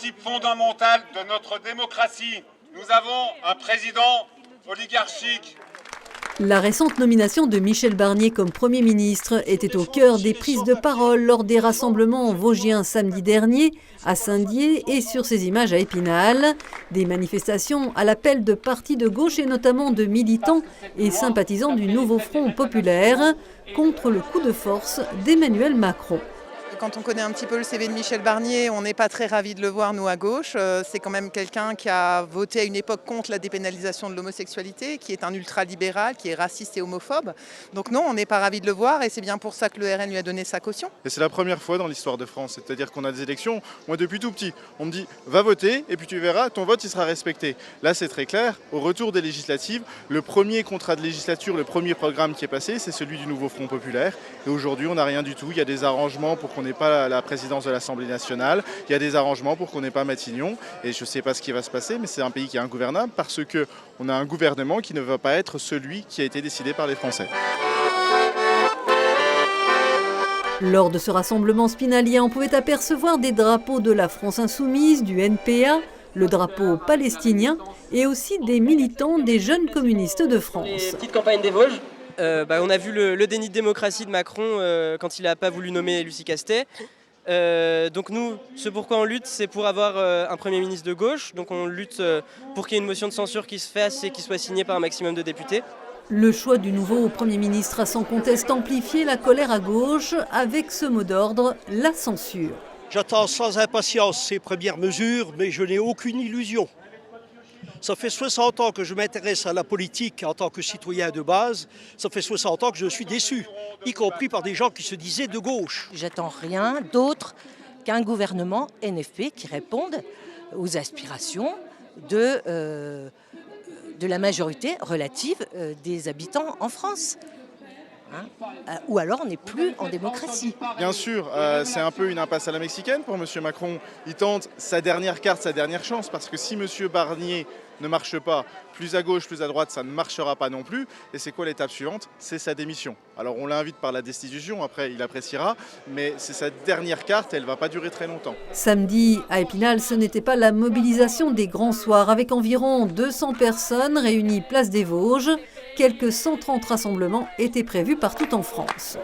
principe fondamental de notre démocratie. Nous avons un président oligarchique. La récente nomination de Michel Barnier comme Premier ministre était au cœur des prises de parole lors des rassemblements vosgiens samedi dernier à Saint-Dié et sur ces images à Épinal. Des manifestations à l'appel de partis de gauche et notamment de militants et sympathisants du nouveau Front populaire contre le coup de force d'Emmanuel Macron. Quand on connaît un petit peu le CV de Michel Barnier, on n'est pas très ravis de le voir, nous, à gauche. C'est quand même quelqu'un qui a voté à une époque contre la dépénalisation de l'homosexualité, qui est un ultralibéral, qui est raciste et homophobe. Donc non, on n'est pas ravis de le voir et c'est bien pour ça que le RN lui a donné sa caution. Et c'est la première fois dans l'histoire de France, c'est-à-dire qu'on a des élections, moi depuis tout petit, on me dit va voter et puis tu verras, ton vote il sera respecté. Là c'est très clair, au retour des législatives, le premier contrat de législature, le premier programme qui est passé, c'est celui du nouveau Front populaire. Et aujourd'hui on n'a rien du tout, il y a des arrangements pour qu'on n'ait pas la présidence de l'Assemblée nationale, il y a des arrangements pour qu'on n'ait pas Matignon, et je ne sais pas ce qui va se passer, mais c'est un pays qui est ingouvernable parce qu'on a un gouvernement qui ne va pas être celui qui a été décidé par les Français. Lors de ce rassemblement spinalien, on pouvait apercevoir des drapeaux de la France insoumise, du NPA, le drapeau palestinien et aussi des militants des jeunes communistes de France. Petite campagne des Vosges. On a vu le déni de démocratie de Macron quand il n'a pas voulu nommer Lucie Castet. Donc nous, ce pourquoi on lutte, c'est pour avoir un Premier ministre de gauche. Donc on lutte pour qu'il y ait une motion de censure qui se fasse et qui soit signée par un maximum de députés. Le choix du nouveau Premier ministre a sans conteste amplifié la colère à gauche avec ce mot d'ordre, la censure. J'attends sans impatience ces premières mesures, mais je n'ai aucune illusion. Ça fait 60 ans que je m'intéresse à la politique en tant que citoyen de base. Ça fait 60 ans que je suis déçu, y compris par des gens qui se disaient de gauche. J'attends rien d'autre qu'un gouvernement NFP qui réponde aux aspirations de la majorité relative des habitants en France. Ou alors on n'est plus en démocratie. Bien sûr, c'est un peu une impasse à la mexicaine pour M. Macron. Il tente sa dernière carte, sa dernière chance, parce que si M. Barnier ne marche pas, plus à gauche, plus à droite, ça ne marchera pas non plus. Et c'est quoi l'étape suivante? C'est sa démission. Alors on l'invite par la destitution, après il appréciera, mais c'est sa dernière carte, elle ne va pas durer très longtemps. Samedi, à Épinal, ce n'était pas la mobilisation des grands soirs, avec environ 200 personnes réunies place des Vosges. Quelques 130 rassemblements étaient prévus partout en France.